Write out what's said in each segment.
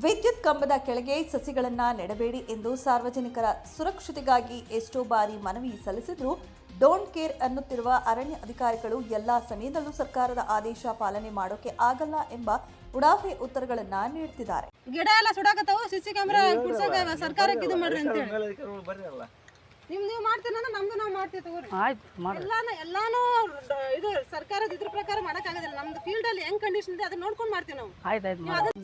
ವಿದ್ಯುತ್ ಕಂಬದ ಕೆಳಗೆ ಸಸಿಗಳನ್ನು ನೆಡಬೇಡಿ ಎಂದು ಸಾರ್ವಜನಿಕರ ಸುರಕ್ಷತೆಗಾಗಿ ಎಷ್ಟೋ ಬಾರಿ ಮನವಿ ಸಲ್ಲಿಸಿದ್ರು ಡೋಂಟ್ ಕೇರ್ ಅನ್ನುತ್ತಿರುವ ಅರಣ್ಯ ಅಧಿಕಾರಿಗಳು ಎಲ್ಲಾ ಸಮಯದಲ್ಲೂ ಸರ್ಕಾರದ ಆದೇಶ ಪಾಲನೆ ಮಾಡೋಕೆ ಆಗಲ್ಲ ಎಂಬ ಉಡಾಫೆ ಉತ್ತರಗಳನ್ನ ನೀಡುತ್ತಿದ್ದಾರೆ. ಗಿಡ ಎಲ್ಲ ಸುಡಾಕತ್ತಾವು, ಸಿಸಿ ಕ್ಯಾಮೆರಾ ಕುಡ್ಸಕ ಸರ್ಕಾರಕ್ಕೆ ಇದು ಮಾಡ್ರಿ ಅಂತ ಹೇಳಿ ನೀವು ಮಾಡ್ತೀನಂದ್ರೆ ನಮ್ದು ನಾವು ಮಾಡ್ತೀವಿ ತಗೋರಿ. ಎಲ್ಲಾನು ಇದು ಸರ್ಕಾರದ ಇದ್ರ ಪ್ರಕಾರ ಮಾಡಕ್ಕಾಗೋದಿಲ್ಲ. ನಮ್ದು ಫೀಲ್ಡ್ ಅಲ್ಲಿ ಹೆಂಗ್ ಕಂಡೀಷನ್ ಇದೆ ಅದನ್ನ ನೋಡ್ಕೊಂಡು ಮಾಡ್ತೀವಿ ನಾವು.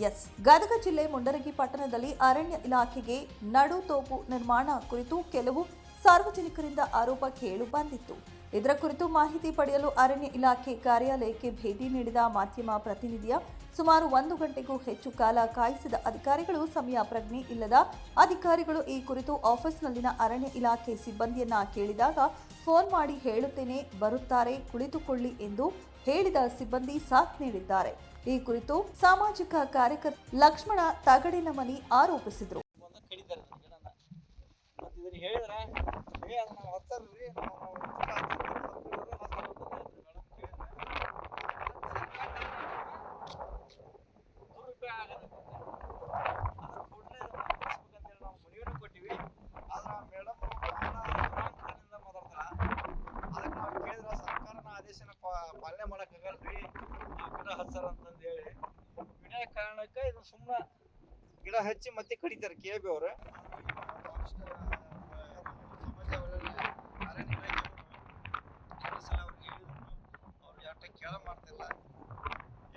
ಎಸ್, ಗದಗ ಜಿಲ್ಲೆ ಮುಂಡರಗಿ ಪಟ್ಟಣದಲ್ಲಿ ಅರಣ್ಯ ಇಲಾಖೆಗೆ ನಡು ತೋಪು ನಿರ್ಮಾಣ ಕುರಿತು ಕೆಲವು ಸಾರ್ವಜನಿಕರಿಂದ ಆರೋಪ ಕೇಳು ಬಂದಿತ್ತು. ಇದರ ಕುರಿತು ಮಾಹಿತಿ ಪಡೆಯಲು ಅರಣ್ಯ ಇಲಾಖೆ ಕಾರ್ಯಾಲಯಕ್ಕೆ ಭೇಟಿ ನೀಡಿದ ಮಾಧ್ಯಮ ಪ್ರತಿನಿಧಿಯ ಸುಮಾರು 1 ಗಂಟೆಗೂ ಹೆಚ್ಚು ಕಾಲ ಕಾಯಿಸಿದ ಅಧಿಕಾರಿಗಳು ಸಮಯ ಪ್ರಜ್ಞೆ ಇಲ್ಲದ ಅಧಿಕಾರಿಗಳು ಈ ಕುರಿತು ಆಫೀಸ್ನಲ್ಲಿನ ಅರಣ್ಯ ಇಲಾಖೆ ಸಿಬ್ಬಂದಿಯನ್ನ ಕೇಳಿದಾಗ ಫೋನ್ ಮಾಡಿ ಹೇಳುತ್ತೇನೆ, ಬರುತ್ತಾರೆ, ಕುಳಿತುಕೊಳ್ಳಿ ಎಂದು ಹೇಳಿದ ಸಿಬ್ಬಂದಿ ಸಾಥ್ ನೀಡಿದ್ದಾರೆ. ಈ ಕುರಿತು ಸಾಮಾಜಿಕ ಕಾರ್ಯಕರ್ತ ಲಕ್ಷ್ಮಣ ತಗಡಿನಮನಿ ಆರೋಪಿಸಿದರು. ಪಾಲನೆ ಮಾಡಕ್ಕಾಗಲ್ರಿ, ಗಿಡ ಹಚ್ಚಾರ ಅಂತಂದು ಹೇಳಿ ವಿನಯ ಕಾರಣಕ್ಕೆ ಇದು ಸುಮ್ಮನೆ ಗಿಡ ಹಚ್ಚಿ ಮತ್ತೆ ಕಡಿತಾರೆ. KB ಅವ್ರ ಅವ್ರು ಯಾಟ ಕೇಳ ಮಾಡ್ತಿಲ್ಲ,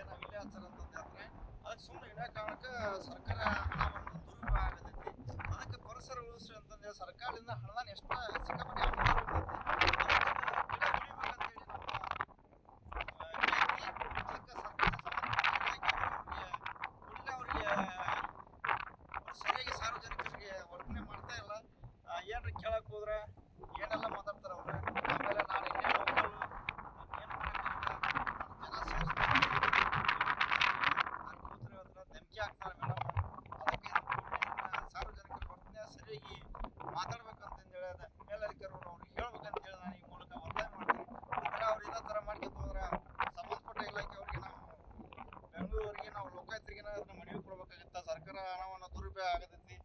ಏನ ಇಲ್ಲೇ ಹಚ್ಚಾರ ಅಂತಂದ್ರೆ ಅದಕ್ಕೆ ಸುಮ್ಮನೆ ವಿನಯ ಕಾರಣಕ್ಕೆ ಸರ್ಕಾರ ಹಣವನ್ನು ದುರುಪಯೋಗ ಆಗತೈತಿ. ಅದಕ್ಕೆ ಪರಿಸರ ಉಳಿಸ್ರಿ ಅಂತಂದ್ರೆ ಸರ್ಕಾರದಿಂದ ಹಣದಾನ ಎಷ್ಟು ಸಿಕ್ಕಾಪಟ್ಟೆ ಸರಿಯಾಗಿ ಸಾರ್ವಜನಿಕರಿಗೆ ವರ್ತನೆ ಮಾಡ್ತಾ ಇಲ್ಲ. ಏನ್ರಿ ಕೇಳಕ್ ಹೋದ್ರೆ ಏನೆಲ್ಲ ಮಾತಾಡ್ತಾರ ಅವ್ರು. ಆಮೇಲೆ ನಾನು ಇನ್ನೇ ಲೋಕಲ್ ಧಮಕಿ ಹಾಕ್ತಾರೆ ಮೇಡಮ್. ಅದಕ್ಕೆ ಸಾರ್ವಜನಿಕರ ವರ್ತನೆ ಸರಿಯಾಗಿ ಮಾತಾಡ್ಬೇಕಂತಂದು ಹೇಳಿ ಮೇಲಧಿಕಾರಿಗಳು ಅವ್ರಿಗೆ ಹೇಳ್ಬೇಕಂತೇಳಿ ನಾನು ಈ ಮೂಲಕ ಒತ್ತಾಯ ಮಾಡ್ತೀನಿ. ಅಂದ್ರೆ ಅವ್ರು ಇದೇ ಥರ ಮಾಡ್ಕೊಂಡು ಹೋದ್ರೆ ಸಂಬಂಧಪಟ್ಟ ಇಲಾಖೆಯವ್ರಿಗೆ ನಾವು ಬೆಂಗಳೂರಿಗೆ ನಾವು ಲೋಕಾಯುಕ್ತರಿಗೆ ಅದನ್ನ ಮನವಿ ಕೊಡ್ಬೇಕಾಗತ್ತ. ಸರ್ಕಾರ ಹಣವನ್ನು ದುರುಪಯೋಗ ಆಗತೈತಿ,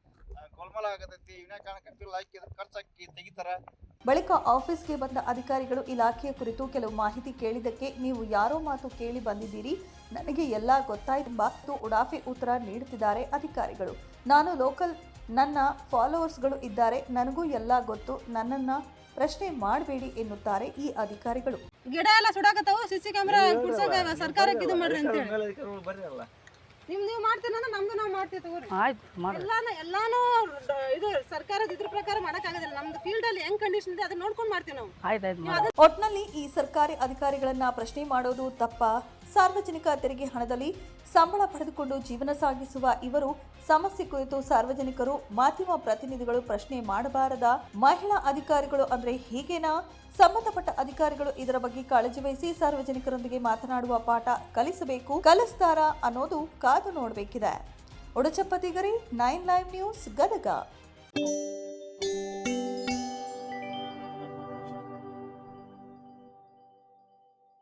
ಗೋಲ್ಮಾಲ ಆಗತೈತಿ. ವಿನಯ ಕಾರಣಕ್ಕೆ ಬಿಲ್ ಹಾಕಿ ಖರ್ಚಾಕಿ ತೆಗಿತಾರ. ಬಳಿಕ ಆಫೀಸ್ಗೆ ಬಂದ ಅಧಿಕಾರಿಗಳು ಇಲಾಖೆಯ ಕುರಿತು ಕೆಲವು ಮಾಹಿತಿ ಕೇಳಿದ್ದಕ್ಕೆ ನೀವು ಯಾರೋ ಮಾತು ಕೇಳಿ ಬಂದಿದ್ದೀರಿ, ನನಗೆ ಎಲ್ಲ ಗೊತ್ತಾಯ್ತೆಂಬ ಉಡಾಫೆ ಉತ್ತರ ನೀಡುತ್ತಿದ್ದಾರೆ ಅಧಿಕಾರಿಗಳು. ನಾನು ಲೋಕಲ್, ನನ್ನ ಫಾಲೋವರ್ಸ್ಗಳು ಇದ್ದಾರೆ, ನನಗೂ ಎಲ್ಲ ಗೊತ್ತು, ನನ್ನನ್ನ ಪ್ರಶ್ನೆ ಮಾಡಬೇಡಿ ಎನ್ನುತ್ತಾರೆ ಈ ಅಧಿಕಾರಿಗಳು. ಗಿಡ ಎಲ್ಲ ಸುಡಾಕತ್ತಾವು, ಸಿಸಿ ಕ್ಯಾಮೆರಾ ಕುಡ್ಸಕ ಸರ್ಕಾರಕ್ಕೆ ಇದು ಮಾಡ್ರಿ ಅಂತ ಹೇಳಿ ನೀವು ಮಾಡ್ತೀನಂದ್ರೆ ನಮ್ದು ನಾವು ಮಾಡ್ತೀವಿ ತಗೋರಿ. ಎಲ್ಲಾನು ಇದು ಸರ್ಕಾರದ ಇದ್ರ ಪ್ರಕಾರ ಮಾಡಕ್ಕಾಗೋದಿಲ್ಲ. ನಮ್ದು ಫೀಲ್ಡ್ ಅಲ್ಲಿ ಹೆಂಗ್ ಕಂಡೀಷನ್ ಇದೆ ಅದನ್ನ ನೋಡ್ಕೊಂಡು ಮಾಡ್ತೀವಿ ನಾವು. ಒಟ್ನಲ್ಲಿ ಈ ಸರ್ಕಾರಿ ಅಧಿಕಾರಿಗಳನ್ನ ಪ್ರಶ್ನೆ ಮಾಡೋದು ತಪ್ಪ? ಸಾರ್ವಜನಿಕ ತೆರಿಗೆ ಹಣದಲ್ಲಿ ಸಂಬಳ ಪಡೆದುಕೊಂಡು ಜೀವನ ಸಾಗಿಸುವ ಇವರು ಸಮಸ್ಯೆ ಕುರಿತು ಸಾರ್ವಜನಿಕರು, ಮಾಧ್ಯಮ ಪ್ರತಿನಿಧಿಗಳು ಪ್ರಶ್ನೆ ಮಾಡಬಾರದ? ಮಹಿಳಾ ಅಧಿಕಾರಿಗಳು ಅಂದ್ರೆ ಹೀಗೇನಾ? ಸಂಬಂಧಪಟ್ಟ ಅಧಿಕಾರಿಗಳು ಇದರ ಬಗ್ಗೆ ಕಾಳಜಿ ವಹಿಸಿ ಸಾರ್ವಜನಿಕರೊಂದಿಗೆ ಮಾತನಾಡುವ ಪಾಠ ಕಲಿಸಬೇಕು, ಕಲಿಸ್ತಾರಾ ಅನ್ನೋದು ಕಾದು ನೋಡಬೇಕಿದೆ. ಉಡಚಪ್ಪ ತಿಗರಿ, 9 ಲೈವ್ ನ್ಯೂಸ್, ಗದಗ.